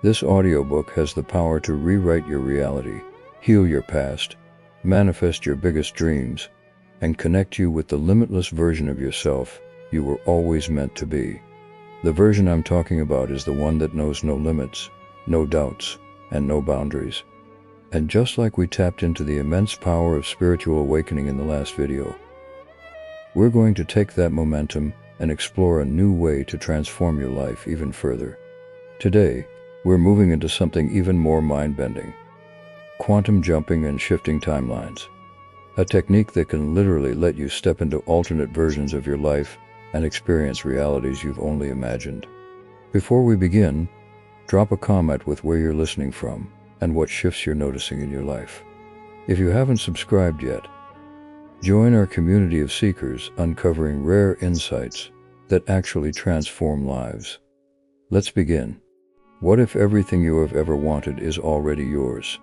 This audiobook has the power to rewrite your reality, heal your past, manifest your biggest dreams, and connect you with the limitless version of yourself you were always meant to be. The version I'm talking about is the one that knows no limits, no doubts, and no boundaries. And just like we tapped into the immense power of spiritual awakening in the last video, we're going to take that momentum and explore a new way to transform your life even further. Today, we're moving into something even more mind-bending: quantum jumping and shifting timelines. A technique that can literally let you step into alternate versions of your life and experience realities you've only imagined. Before we begin, drop a comment with where you're listening from and what shifts you're noticing in your life. If you haven't subscribed yet, join our community of seekers uncovering rare insights that actually transform lives. Let's begin. What if everything you have ever wanted is already yours?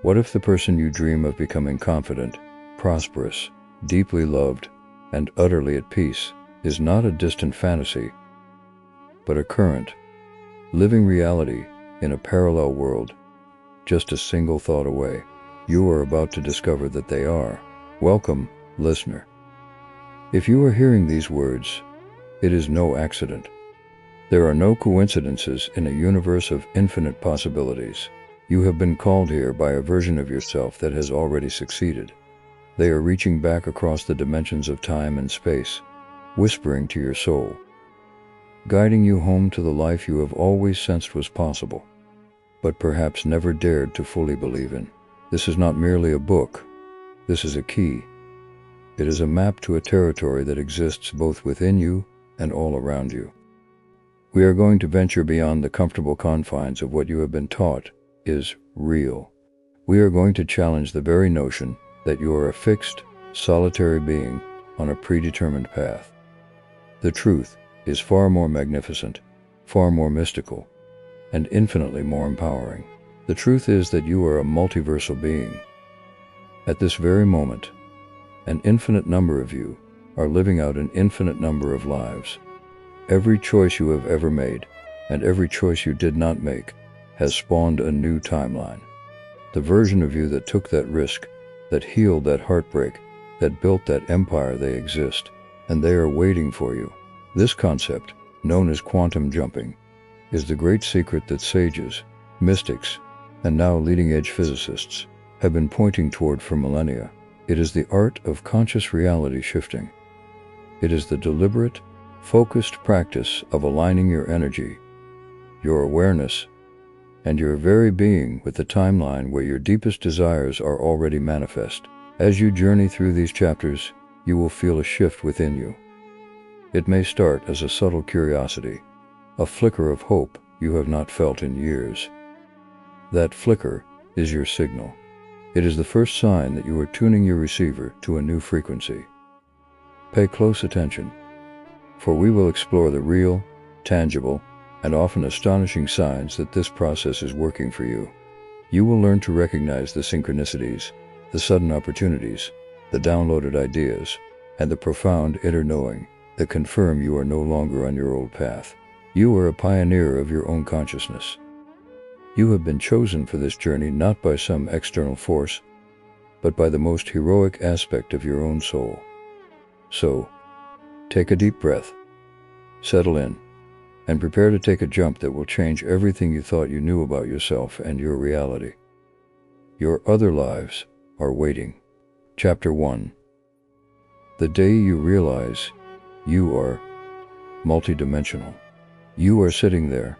What if the person you dream of becoming confident, prosperous, deeply loved, and utterly at peace is not a distant fantasy, but a current, living reality in a parallel world, just a single thought away? You are about to discover that they are. Welcome, listener. If you are hearing these words, it is no accident. There are no coincidences in a universe of infinite possibilities. You have been called here by a version of yourself that has already succeeded. They are reaching back across the dimensions of time and space, whispering to your soul, guiding you home to the life you have always sensed was possible, but perhaps never dared to fully believe in. This is not merely a book. This is a key. It is a map to a territory that exists both within you and all around you. We are going to venture beyond the comfortable confines of what you have been taught is real. We are going to challenge the very notion that you are a fixed, solitary being on a predetermined path. The truth is far more magnificent, far more mystical, and infinitely more empowering. The truth is that you are a multiversal being. At this very moment, an infinite number of you are living out an infinite number of lives. Every choice you have ever made, and every choice you did not make, has spawned a new timeline. The version of you that took that risk, that healed that heartbreak, that built that empire, they exist, and they are waiting for you. This concept, known as quantum jumping, is the great secret that sages, mystics, and now leading-edge physicists have been pointing toward for millennia. It is the art of conscious reality shifting. It is the deliberate, focused practice of aligning your energy, your awareness, and your very being with the timeline where your deepest desires are already manifest. As you journey through these chapters, you will feel a shift within you. It may start as a subtle curiosity, a flicker of hope you have not felt in years. That flicker is your signal. It is the first sign that you are tuning your receiver to a new frequency. Pay close attention, for we will explore the real, tangible, and often astonishing signs that this process is working for you. You will learn to recognize the synchronicities, the sudden opportunities, the downloaded ideas, and the profound inner knowing that confirm you are no longer on your old path. You are a pioneer of your own consciousness. You have been chosen for this journey not by some external force, but by the most heroic aspect of your own soul. So, take a deep breath, settle in, and prepare to take a jump that will change everything you thought you knew about yourself and your reality. Your other lives are waiting. Chapter 1. The day you realize you are multidimensional. You are sitting there,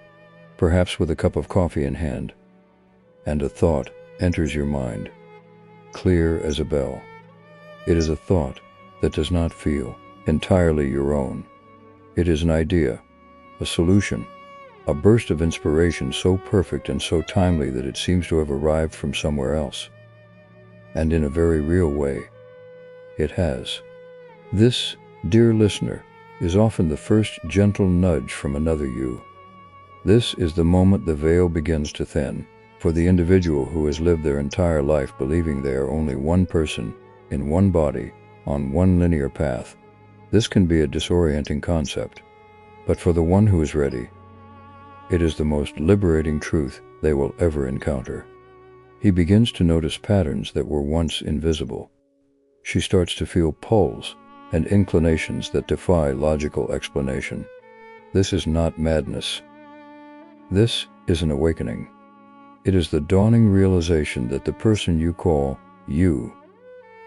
perhaps with a cup of coffee in hand, and a thought enters your mind, clear as a bell. It is a thought that does not feel entirely your own. It is an idea, a solution, a burst of inspiration so perfect and so timely that it seems to have arrived from somewhere else. And in a very real way, it has. This, dear listener, is often the first gentle nudge from another you. This is the moment the veil begins to thin, for the individual who has lived their entire life believing they are only one person, in one body, on one linear path. This can be a disorienting concept, but for the one who is ready, It is the most liberating truth they will ever encounter. He begins to notice patterns that were once invisible. She starts to feel pulls and inclinations that defy logical explanation. This is not madness. This is an awakening. It is the dawning realization that the person you call you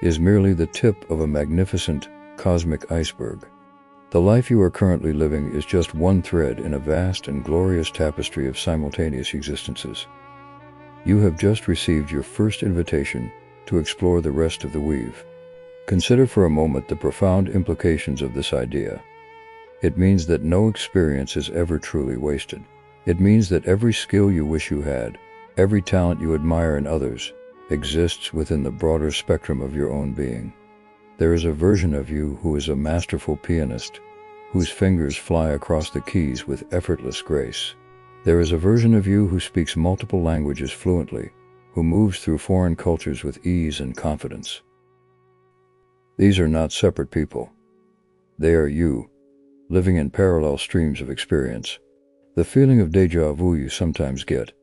is merely the tip of a magnificent cosmic iceberg. The life you are currently living is just one thread in a vast and glorious tapestry of simultaneous existences. You have just received your first invitation to explore the rest of the weave. Consider for a moment the profound implications of this idea. It means that no experience is ever truly wasted. It means that every skill you wish you had, every talent you admire in others, exists within the broader spectrum of your own being. There is a version of you who is a masterful pianist, whose fingers fly across the keys with effortless grace. There is a version of you who speaks multiple languages fluently, who moves through foreign cultures with ease and confidence. These are not separate people. They are you, living in parallel streams of experience. The feeling of déjà vu you sometimes get,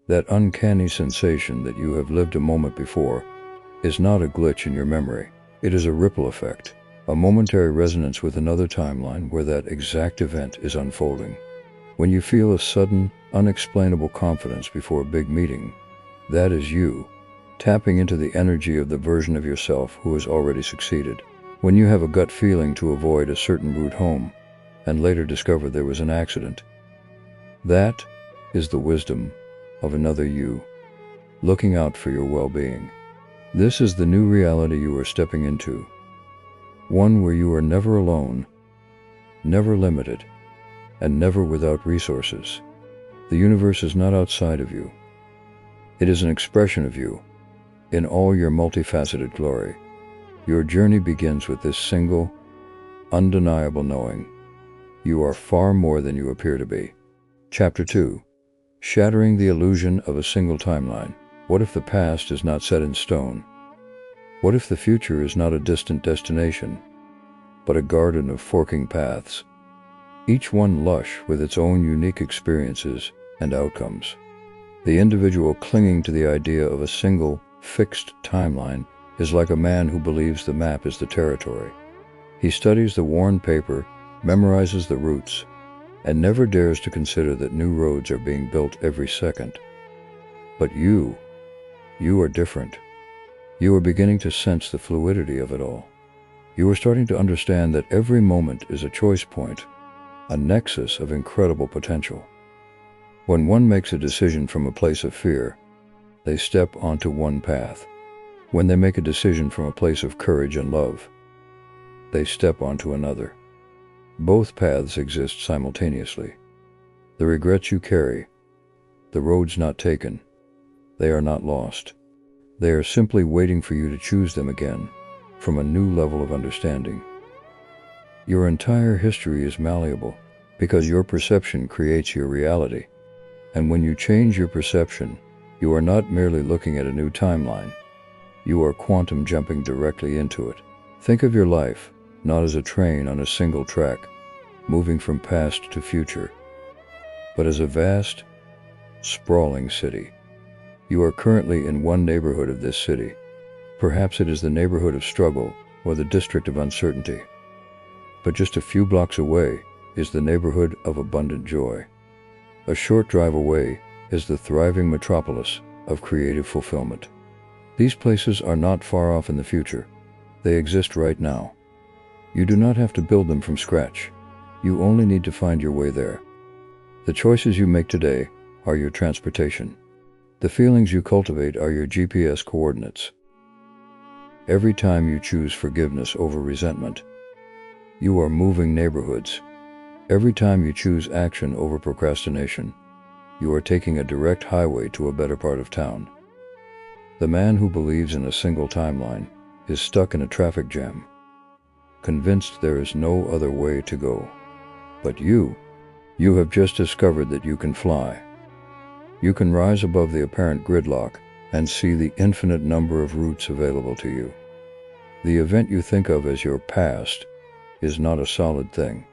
that uncanny sensation that you have lived a moment before, is not a glitch in your memory. It is a ripple effect, a momentary resonance with another timeline where that exact event is unfolding. When you feel a sudden, unexplainable confidence before a big meeting, that is you, tapping into the energy of the version of yourself who has already succeeded. When you have a gut feeling to avoid a certain route home, and later discover there was an accident, that is the wisdom of another you, looking out for your well-being. This is the new reality you are stepping into, one where you are never alone, never limited, and never without resources. The universe is not outside of you. It is an expression of you, in all your multifaceted glory. Your journey begins with this single, undeniable knowing. You are far more than you appear to be. Chapter 2. Shattering the illusion of a single timeline. What if the past is not set in stone? What if the future is not a distant destination, but a garden of forking paths, each one lush with its own unique experiences and outcomes? The individual clinging to the idea of a single, fixed timeline is like a man who believes the map is the territory. He studies the worn paper, memorizes the routes, and never dares to consider that new roads are being built every second. But you are different. You are beginning to sense the fluidity of it all. You are starting to understand that every moment is a choice point, a nexus of incredible potential. When one makes a decision from a place of fear, they step onto one path. When they make a decision from a place of courage and love, they step onto another. Both paths exist simultaneously. The regrets you carry, the roads not taken, they are not lost. They are simply waiting for you to choose them again from a new level of understanding. Your entire history is malleable because your perception creates your reality. And when you change your perception, you are not merely looking at a new timeline. You are quantum jumping directly into it. Think of your life not as a train on a single track, moving from past to future, but as a vast, sprawling city. You are currently in one neighborhood of this city. Perhaps it is the neighborhood of struggle or the district of uncertainty. But just a few blocks away is the neighborhood of abundant joy. A short drive away is the thriving metropolis of creative fulfillment. These places are not far off in the future. They exist right now. You do not have to build them from scratch. You only need to find your way there. The choices you make today are your transportation. The feelings you cultivate are your GPS coordinates. Every time you choose forgiveness over resentment, you are moving neighborhoods. Every time you choose action over procrastination, you are taking a direct highway to a better part of town. The man who believes in a single timeline is stuck in a traffic jam, convinced there is no other way to go. But you have just discovered that you can fly. You can rise above the apparent gridlock and see the infinite number of routes available to you. The event you think of as your past is not a solid thing.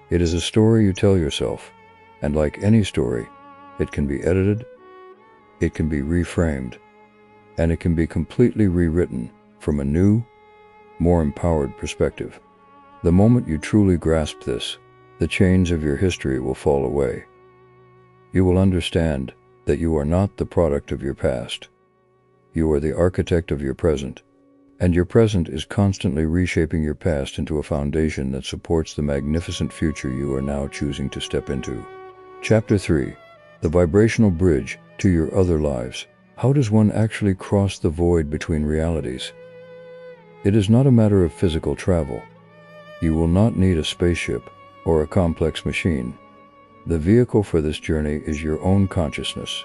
It is a story you tell yourself, And like any story, it can be edited, it can be reframed, and it can be completely rewritten from a new, more empowered perspective. The moment you truly grasp this, the chains of your history will fall away. You will understand that you are not the product of your past. You are the architect of your present, and your present is constantly reshaping your past into a foundation that supports the magnificent future you are now choosing to step into. Chapter 3. The Vibrational Bridge to Your Other Lives. How does one actually cross the void between realities? It is not a matter of physical travel. You will not need a spaceship or a complex machine. The vehicle for this journey is your own consciousness,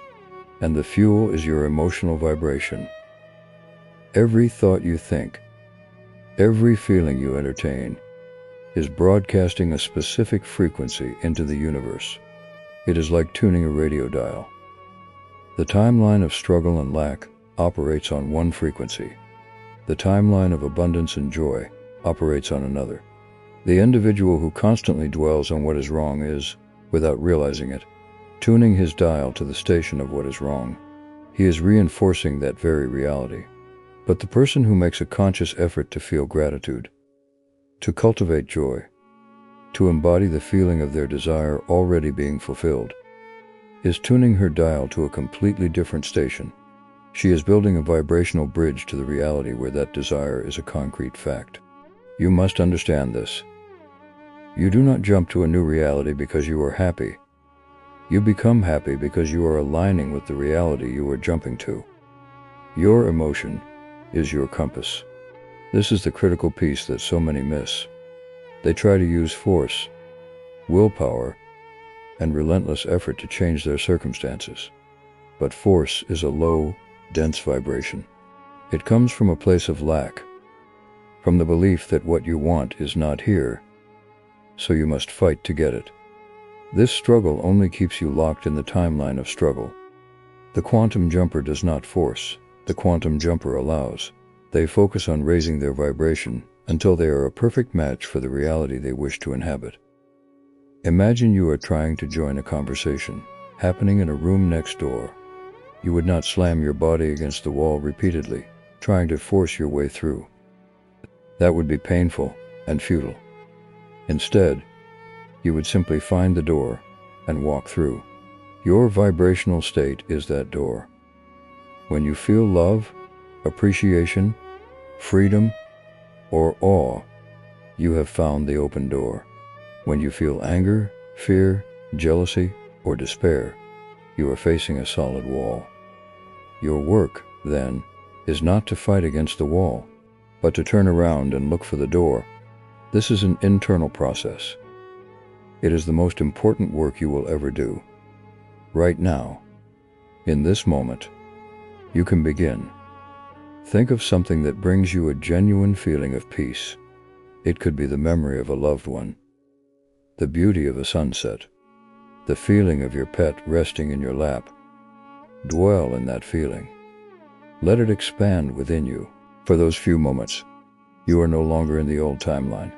and the fuel is your emotional vibration. Every thought you think, every feeling you entertain, is broadcasting a specific frequency into the universe. It is like tuning a radio dial. The timeline of struggle and lack operates on one frequency. The timeline of abundance and joy operates on another. The individual who constantly dwells on what is wrong is, without realizing it, tuning his dial to the station of what is wrong. He is reinforcing that very reality. But the person who makes a conscious effort to feel gratitude, to cultivate joy, to embody the feeling of their desire already being fulfilled, is tuning her dial to a completely different station. She is building a vibrational bridge to the reality where that desire is a concrete fact. You must understand this. You do not jump to a new reality because you are happy. You become happy because you are aligning with the reality you are jumping to. Your emotion is your compass. This is the critical piece that so many miss. They try to use force, willpower, and relentless effort to change their circumstances. But force is a low, dense vibration. It comes from a place of lack, from the belief that what you want is not here, so you must fight to get it. This struggle only keeps you locked in the timeline of struggle. The quantum jumper does not force. The quantum jumper allows. They focus on raising their vibration until they are a perfect match for the reality they wish to inhabit. Imagine you are trying to join a conversation happening in a room next door. You would not slam your body against the wall repeatedly, trying to force your way through. That would be painful and futile. Instead, you would simply find the door and walk through. Your vibrational state is that door. When you feel love, appreciation, freedom, or awe, you have found the open door. When you feel anger, fear, jealousy, or despair, you are facing a solid wall. Your work, then, is not to fight against the wall, but to turn around and look for the door. This is an internal process. It is the most important work you will ever do. Right now, in this moment, you can begin. Think of something that brings you a genuine feeling of peace. It could be the memory of a loved one, the beauty of a sunset, the feeling of your pet resting in your lap. Dwell in that feeling. Let it expand within you. For those few moments, you are no longer in the old timeline.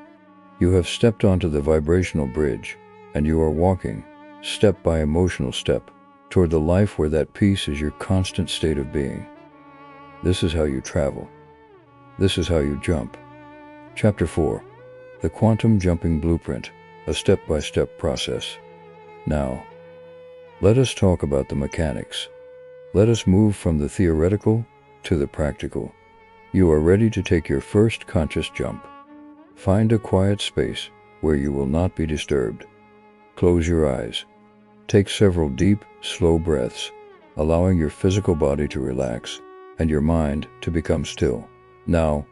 You have stepped onto the vibrational bridge, and you are walking, step by emotional step, toward the life where that peace is your constant state of being. This is how you travel. This is how you jump. Chapter 4. The Quantum Jumping Blueprint, a step-by-step process. Now, let us talk about the mechanics. Let us move from the theoretical to the practical. You are ready to take your first conscious jump. Find a quiet space where you will not be disturbed. Close your eyes. Take several deep, slow breaths, allowing your physical body to relax and your mind to become still. Now,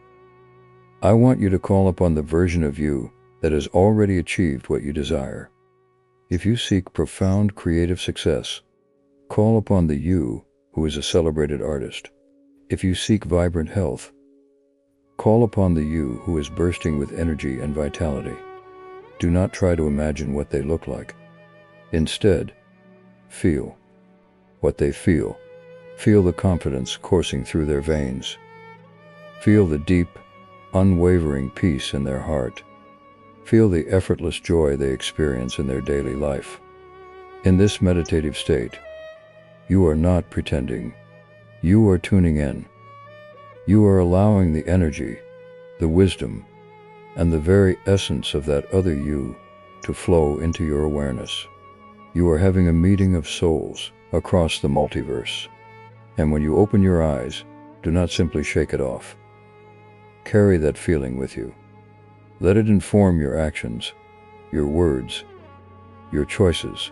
I want you to call upon the version of you that has already achieved what you desire. If you seek profound creative success, call upon the you who is a celebrated artist. If you seek vibrant health, call upon the you who is bursting with energy and vitality. Do not try to imagine what they look like. Instead, feel what they feel. Feel the confidence coursing through their veins. Feel the deep, unwavering peace in their heart. Feel the effortless joy they experience in their daily life. In this meditative state, you are not pretending. You are tuning in. You are allowing the energy, the wisdom, and the very essence of that other you to flow into your awareness. You are having a meeting of souls across the multiverse. And when you open your eyes, do not simply shake it off. Carry that feeling with you. Let it inform your actions, your words, your choices.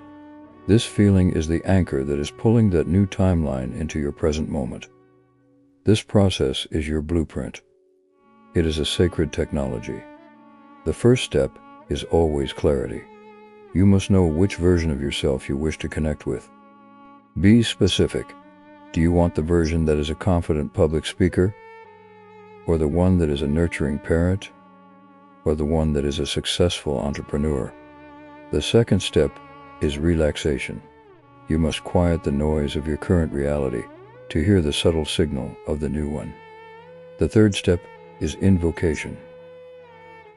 This feeling is the anchor that is pulling that new timeline into your present moment. This process is your blueprint. It is a sacred technology. The first step is always clarity. You must know which version of yourself you wish to connect with. Be specific. Do you want the version that is a confident public speaker? Or the one that is a nurturing parent? Or the one that is a successful entrepreneur? The second step is relaxation. You must quiet the noise of your current reality to hear the subtle signal of the new one. The third step is invocation.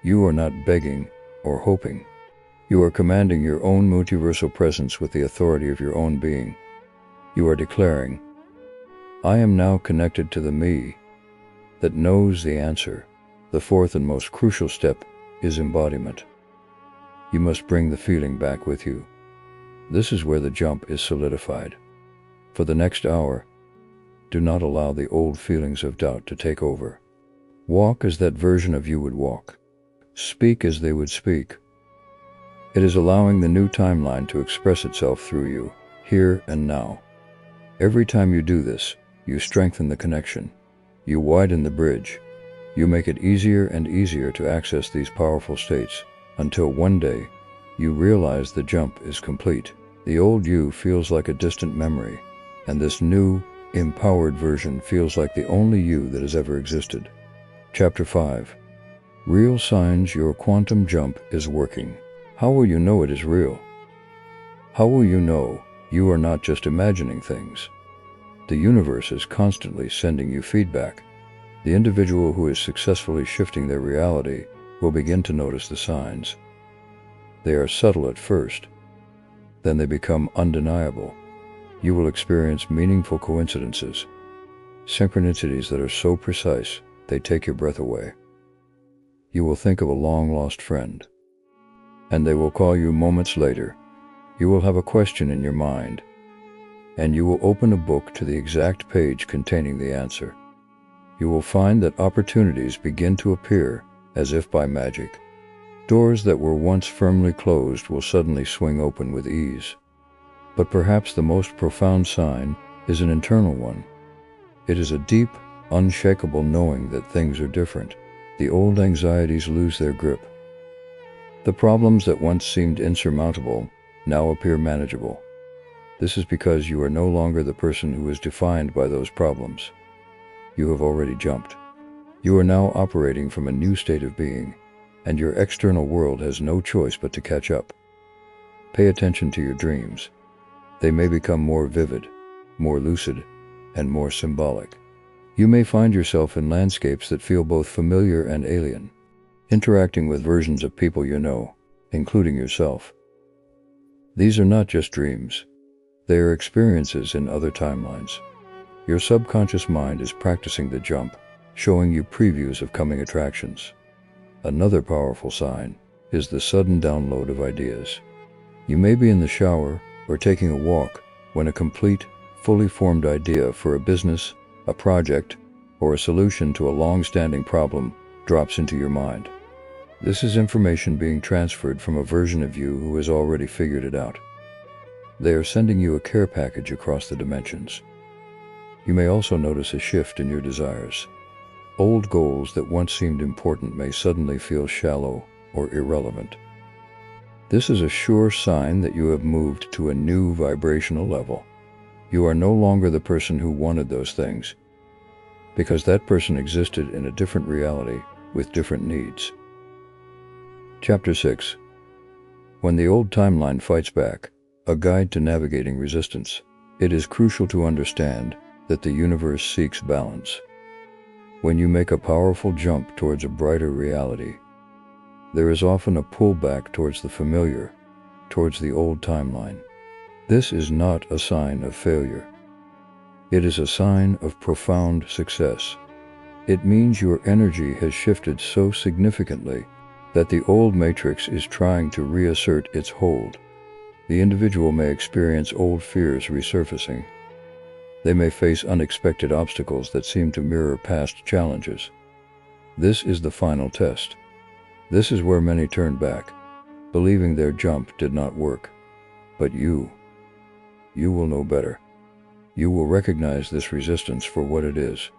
You are not begging or hoping. You are commanding your own multiversal presence with the authority of your own being. You are declaring, I am now connected to the me that knows the answer. The fourth and most crucial step is embodiment. You must bring the feeling back with you. This is where the jump is solidified. For the next hour, do not allow the old feelings of doubt to take over. Walk as that version of you would walk. Speak as they would speak. It is allowing the new timeline to express itself through you, here and now. Every time you do this, you strengthen the connection. You widen the bridge. You make it easier and easier to access these powerful states, until one day, you realize the jump is complete. The old you feels like a distant memory, and this new, empowered version feels like the only you that has ever existed. Chapter 5. Real signs your quantum jump is working. How will you know it is real? How will you know you are not just imagining things? The universe is constantly sending you feedback. The individual who is successfully shifting their reality will begin to notice the signs. They are subtle at first, then they become undeniable. You will experience meaningful coincidences, synchronicities that are so precise they take your breath away. You will think of a long-lost friend, and they will call you moments later. You will have a question in your mind, and you will open a book to the exact page containing the answer. You will find that opportunities begin to appear as if by magic. Doors that were once firmly closed will suddenly swing open with ease. But perhaps the most profound sign is an internal one. It is a deep, unshakable knowing that things are different. The old anxieties lose their grip. The problems that once seemed insurmountable now appear manageable. This is because you are no longer the person who is defined by those problems. You have already jumped. You are now operating from a new state of being, and your external world has no choice but to catch up. Pay attention to your dreams. They may become more vivid, more lucid, and more symbolic. You may find yourself in landscapes that feel both familiar and alien, interacting with versions of people you know, including yourself. These are not just dreams. They are experiences in other timelines. Your subconscious mind is practicing the jump, showing you previews of coming attractions. Another powerful sign is the sudden download of ideas. You may be in the shower or taking a walk when a complete, fully formed idea for a business, a project, or a solution to a long-standing problem drops into your mind. This is information being transferred from a version of you who has already figured it out. They are sending you a care package across the dimensions. You may also notice a shift in your desires. Old goals that once seemed important may suddenly feel shallow or irrelevant. This is a sure sign that you have moved to a new vibrational level. You are no longer the person who wanted those things, because that person existed in a different reality with different needs. Chapter 6. When the old timeline fights back, a guide to navigating resistance, it is crucial to understand that the universe seeks balance. When you make a powerful jump towards a brighter reality, there is often a pullback towards the familiar, towards the old timeline. This is not a sign of failure. It is a sign of profound success. It means your energy has shifted so significantly that the old matrix is trying to reassert its hold. The individual may experience old fears resurfacing. They may face unexpected obstacles that seem to mirror past challenges. This is the final test. This is where many turn back, believing their jump did not work. But you will know better. You will recognize this resistance for what it is,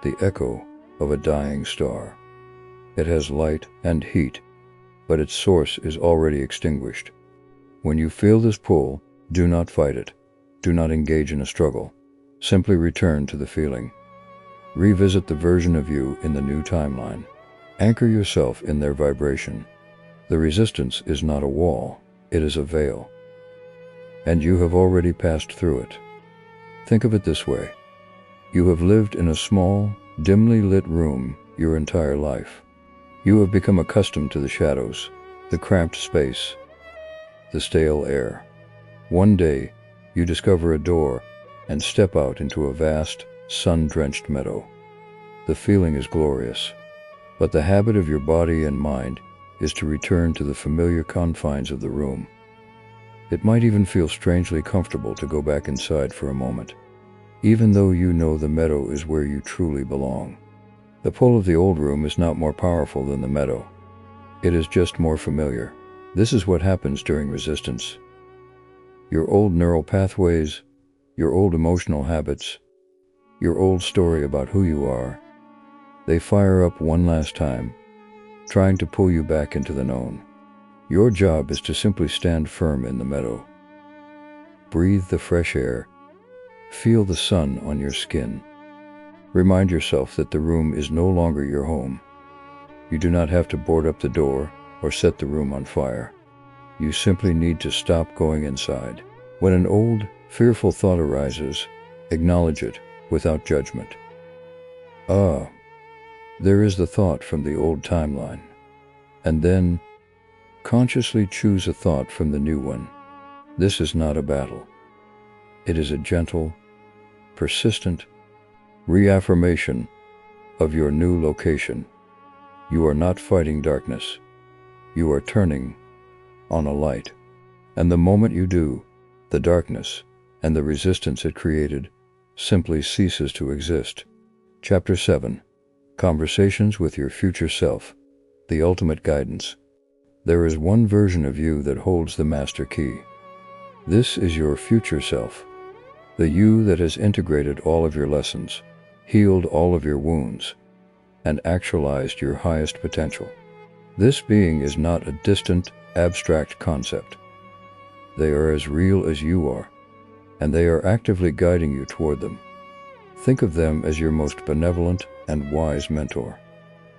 the echo of a dying star. It has light and heat, but its source is already extinguished. When you feel this pull, do not fight it. Do not engage in a struggle. Simply return to the feeling. Revisit the version of you in the new timeline. Anchor yourself in their vibration. The resistance is not a wall, it is a veil. And you have already passed through it. Think of it this way. You have lived in a small, dimly lit room your entire life. You have become accustomed to the shadows, the cramped space, the stale air. One day, you discover a door and step out into a vast, sun-drenched meadow. The feeling is glorious, but the habit of your body and mind is to return to the familiar confines of the room. It might even feel strangely comfortable to go back inside for a moment, even though you know the meadow is where you truly belong. The pull of the old room is not more powerful than the meadow. It is just more familiar. This is what happens during resistance. Your old neural pathways, your old emotional habits, your old story about who you are, they fire up one last time, trying to pull you back into the known. Your job is to simply stand firm in the meadow. Breathe the fresh air. Feel the sun on your skin. Remind yourself that the room is no longer your home. You do not have to board up the door or set the room on fire. You simply need to stop going inside. When an old, fearful thought arises, acknowledge it without judgment. There is the thought from the old timeline. And then, consciously choose a thought from the new one. This is not a battle. It is a gentle, persistent reaffirmation of your new location. You are not fighting darkness. You are turning on a light. And the moment you do, the darkness and the resistance it created simply ceases to exist. Chapter 7. Conversations with your future self. The ultimate guidance. There is one version of you that holds the master key. This is your future self. The you that has integrated all of your lessons, healed all of your wounds, and actualized your highest potential. This being is not a distant, abstract concept. They are as real as you are, and they are actively guiding you toward them. Think of them as your most benevolent and wise mentor.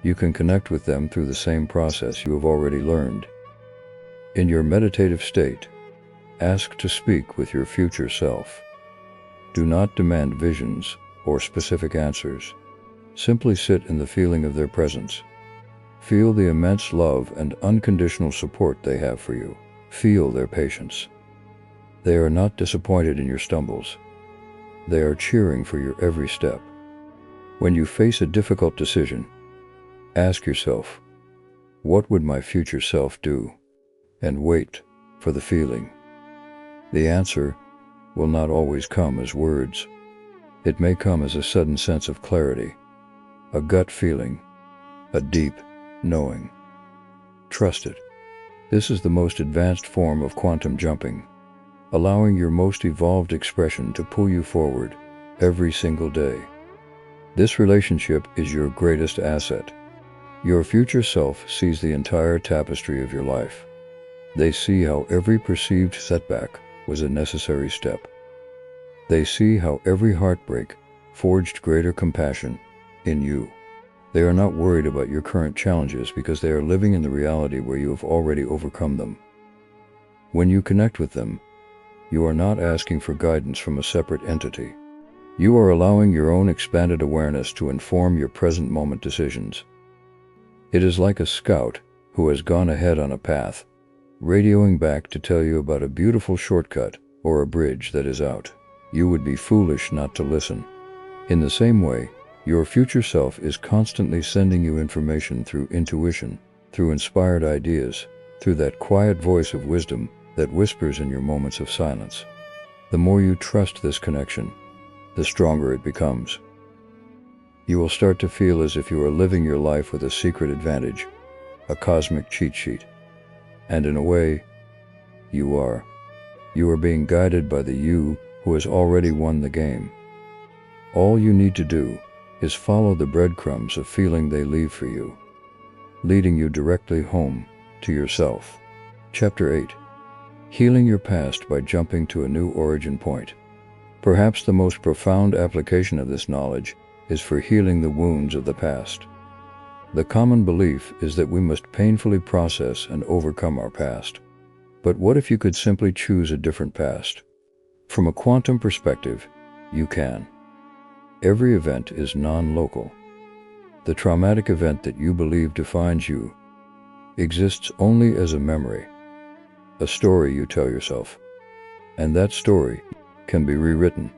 You can connect with them through the same process you have already learned. In your meditative state, ask to speak with your future self. Do not demand visions or specific answers. Simply sit in the feeling of their presence. Feel the immense love and unconditional support they have for you. Feel their patience. They are not disappointed in your stumbles. They are cheering for your every step. When you face a difficult decision, ask yourself, what would my future self do? And wait for the feeling. The answer will not always come as words. It may come as a sudden sense of clarity, a gut feeling, a deep knowing. Trust it. This is the most advanced form of quantum jumping, allowing your most evolved expression to pull you forward every single day. This relationship is your greatest asset. Your future self sees the entire tapestry of your life. They see how every perceived setback was a necessary step. They see how every heartbreak forged greater compassion in you. They are not worried about your current challenges because they are living in the reality where you have already overcome them. When you connect with them, you are not asking for guidance from a separate entity. You are allowing your own expanded awareness to inform your present moment decisions. It is like a scout who has gone ahead on a path, radioing back to tell you about a beautiful shortcut or a bridge that is out. You would be foolish not to listen. In the same way, your future self is constantly sending you information through intuition, through inspired ideas, through that quiet voice of wisdom that whispers in your moments of silence. The more you trust this connection, the stronger it becomes. You will start to feel as if you are living your life with a secret advantage, a cosmic cheat sheet. And in a way, you are. You are being guided by the you who has already won the game. All you need to do is follow the breadcrumbs of feeling they leave for you, leading you directly home to yourself. Chapter 8. Healing your past by jumping to a new origin point. Perhaps the most profound application of this knowledge is for healing the wounds of the past. The common belief is that we must painfully process and overcome our past. But what if you could simply choose a different past? From a quantum perspective, you can. Every event is non-local. The traumatic event that you believe defines you exists only as a memory, a story you tell yourself. And that story can be rewritten.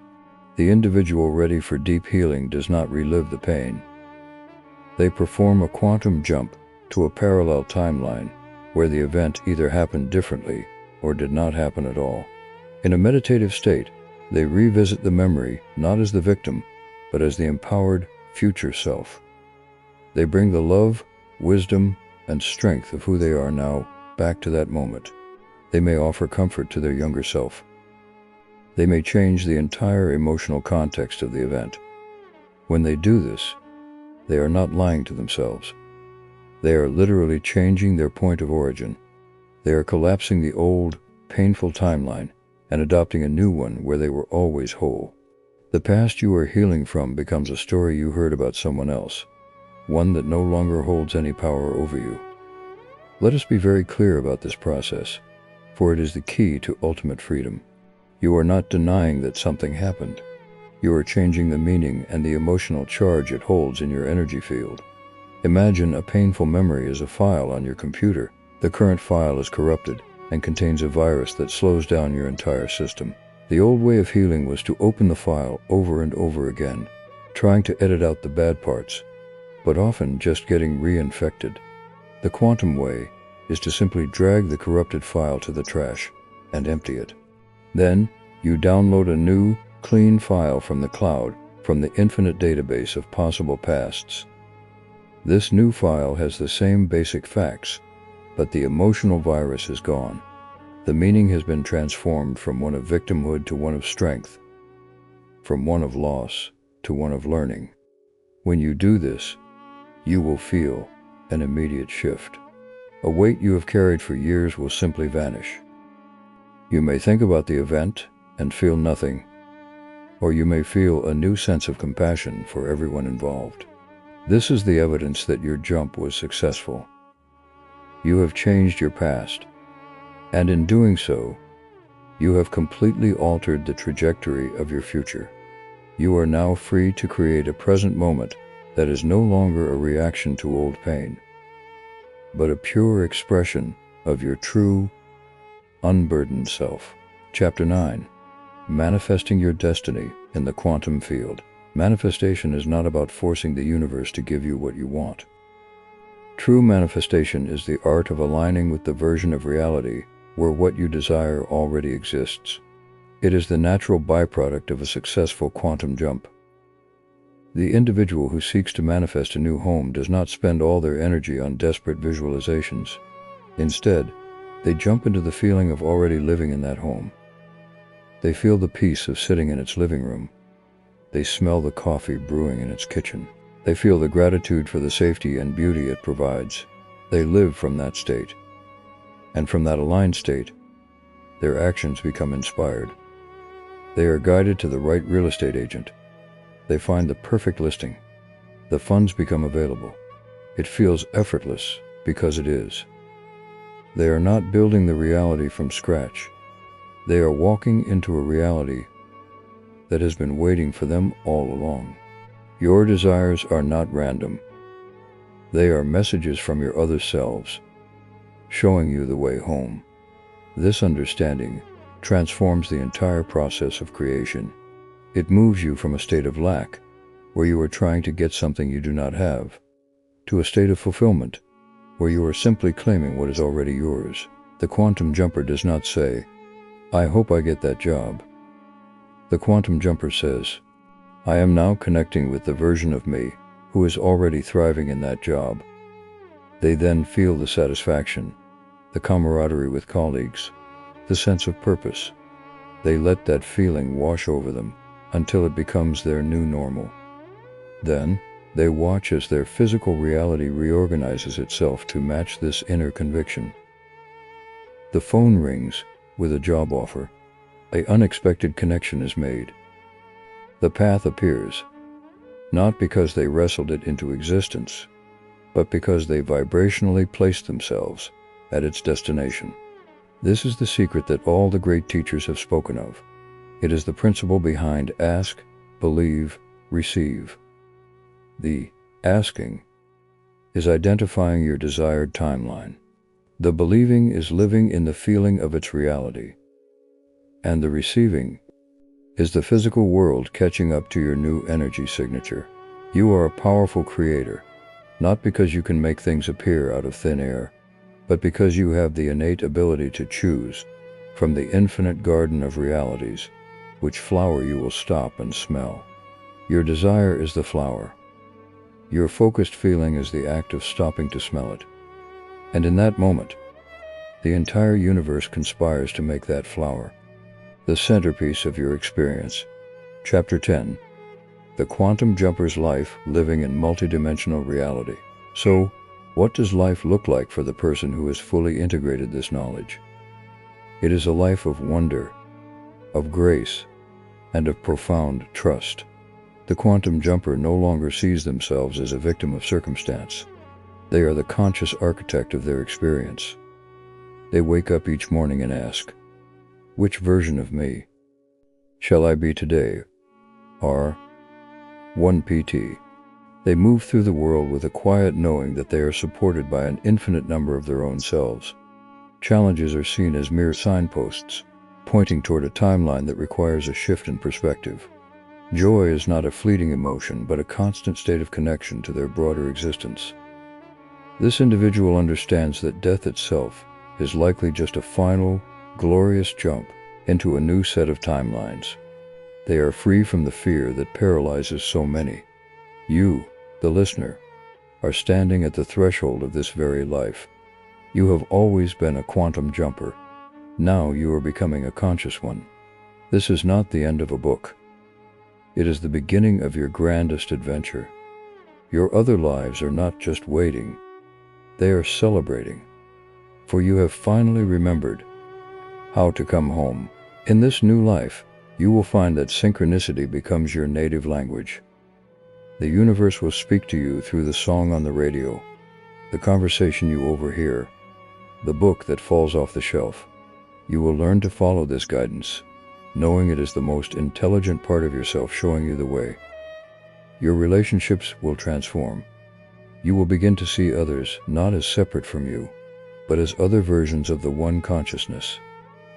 The individual ready for deep healing does not relive the pain. They perform a quantum jump to a parallel timeline where the event either happened differently or did not happen at all. In a meditative state, they revisit the memory not as the victim, but as the empowered future self. They bring the love, wisdom, and strength of who they are now back to that moment. They may offer comfort to their younger self. They may change the entire emotional context of the event. When they do this, they are not lying to themselves. They are literally changing their point of origin. They are collapsing the old, painful timeline and adopting a new one where they were always whole. The past you are healing from becomes a story you heard about someone else, one that no longer holds any power over you. Let us be very clear about this process, for it is the key to ultimate freedom. You are not denying that something happened. You are changing the meaning and the emotional charge it holds in your energy field. Imagine a painful memory as a file on your computer. The current file is corrupted and contains a virus that slows down your entire system. The old way of healing was to open the file over and over again, trying to edit out the bad parts, but often just getting reinfected. The quantum way is to simply drag the corrupted file to the trash and empty it. Then, you download a new, clean file from the cloud, from the infinite database of possible pasts. This new file has the same basic facts, but the emotional virus is gone. The meaning has been transformed from one of victimhood to one of strength, from one of loss to one of learning. When you do this, you will feel an immediate shift. A weight you have carried for years will simply vanish. You may think about the event and feel nothing, or you may feel a new sense of compassion for everyone involved. This is the evidence that your jump was successful. You have changed your past, and in doing so, you have completely altered the trajectory of your future. You are now free to create a present moment that is no longer a reaction to old pain, but a pure expression of your true, unburdened self. Chapter 9. Manifesting your destiny in the quantum field. Manifestation is not about forcing the universe to give you what you want. True manifestation is the art of aligning with the version of reality where what you desire already exists. It is the natural byproduct of a successful quantum jump. The individual who seeks to manifest a new home does not spend all their energy on desperate visualizations. Instead, they jump into the feeling of already living in that home. They feel the peace of sitting in its living room. They smell the coffee brewing in its kitchen. They feel the gratitude for the safety and beauty it provides. They live from that state. And from that aligned state, their actions become inspired. They are guided to the right real estate agent. They find the perfect listing. The funds become available. It feels effortless because it is. They are not building the reality from scratch. They are walking into a reality that has been waiting for them all along. Your desires are not random. They are messages from your other selves, showing you the way home. This understanding transforms the entire process of creation. It moves you from a state of lack, where you are trying to get something you do not have, to a state of fulfillment, where you are simply claiming what is already yours. The quantum jumper does not say, "I hope I get that job." The quantum jumper says, "I am now connecting with the version of me who is already thriving in that job." They then feel the satisfaction, the camaraderie with colleagues, the sense of purpose. They let that feeling wash over them until it becomes their new normal. Then, they watch as their physical reality reorganizes itself to match this inner conviction. The phone rings with a job offer. An unexpected connection is made. The path appears, not because they wrestled it into existence, but because they vibrationally placed themselves at its destination. This is the secret that all the great teachers have spoken of. It is the principle behind ask, believe, receive. The asking is identifying your desired timeline. The believing is living in the feeling of its reality. And the receiving is the physical world catching up to your new energy signature. You are a powerful creator, not because you can make things appear out of thin air, but because you have the innate ability to choose from the infinite garden of realities, which flower you will stop and smell. Your desire is the flower. Your focused feeling is the act of stopping to smell it. And in that moment, the entire universe conspires to make that flower the centerpiece of your experience. Chapter 10. The Quantum Jumper's Life Living in Multidimensional Reality. So, what does life look like for the person who has fully integrated this knowledge? It is a life of wonder, of grace, and of profound trust. The quantum jumper no longer sees themselves as a victim of circumstance. They are the conscious architect of their experience. They wake up each morning and ask, "Which version of me shall I be today?" R1PT. They move through the world with a quiet knowing that they are supported by an infinite number of their own selves. Challenges are seen as mere signposts, pointing toward a timeline that requires a shift in perspective. Joy is not a fleeting emotion, but a constant state of connection to their broader existence. This individual understands that death itself is likely just a final, glorious jump into a new set of timelines. They are free from the fear that paralyzes so many. You, the listener, are standing at the threshold of this very life. You have always been a quantum jumper. Now you are becoming a conscious one. This is not the end of a book. It is the beginning of your grandest adventure. Your other lives are not just waiting. They are celebrating. For you have finally remembered how to come home. In this new life, you will find that synchronicity becomes your native language. The universe will speak to you through the song on the radio, the conversation you overhear, the book that falls off the shelf. You will learn to follow this guidance, knowing it is the most intelligent part of yourself showing you the way. Your relationships will transform. You will begin to see others not as separate from you, but as other versions of the one consciousness,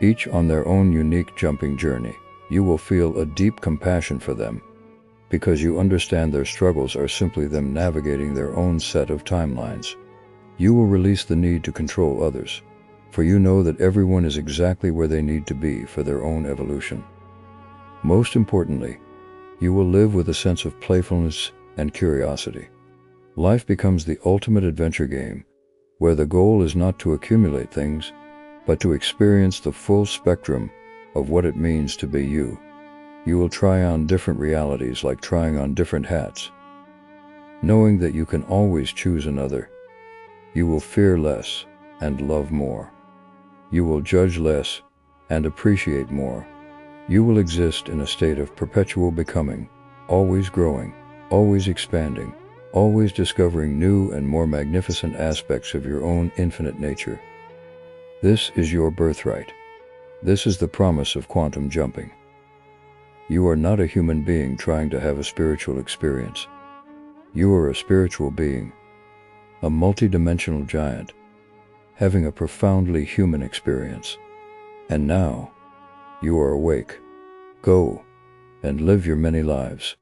each on their own unique jumping journey. You will feel a deep compassion for them, because you understand their struggles are simply them navigating their own set of timelines. You will release the need to control others, for you know that everyone is exactly where they need to be for their own evolution. Most importantly, you will live with a sense of playfulness and curiosity. Life becomes the ultimate adventure game, where the goal is not to accumulate things, but to experience the full spectrum of what it means to be you. You will try on different realities like trying on different hats. Knowing that you can always choose another, you will fear less and love more. You will judge less and appreciate more. You will exist in a state of perpetual becoming, always growing, always expanding, always discovering new and more magnificent aspects of your own infinite nature. This is your birthright. This is the promise of quantum jumping. You are not a human being trying to have a spiritual experience. You are a spiritual being, a multidimensional giant, having a profoundly human experience. And now, You are awake. Go and live your many lives.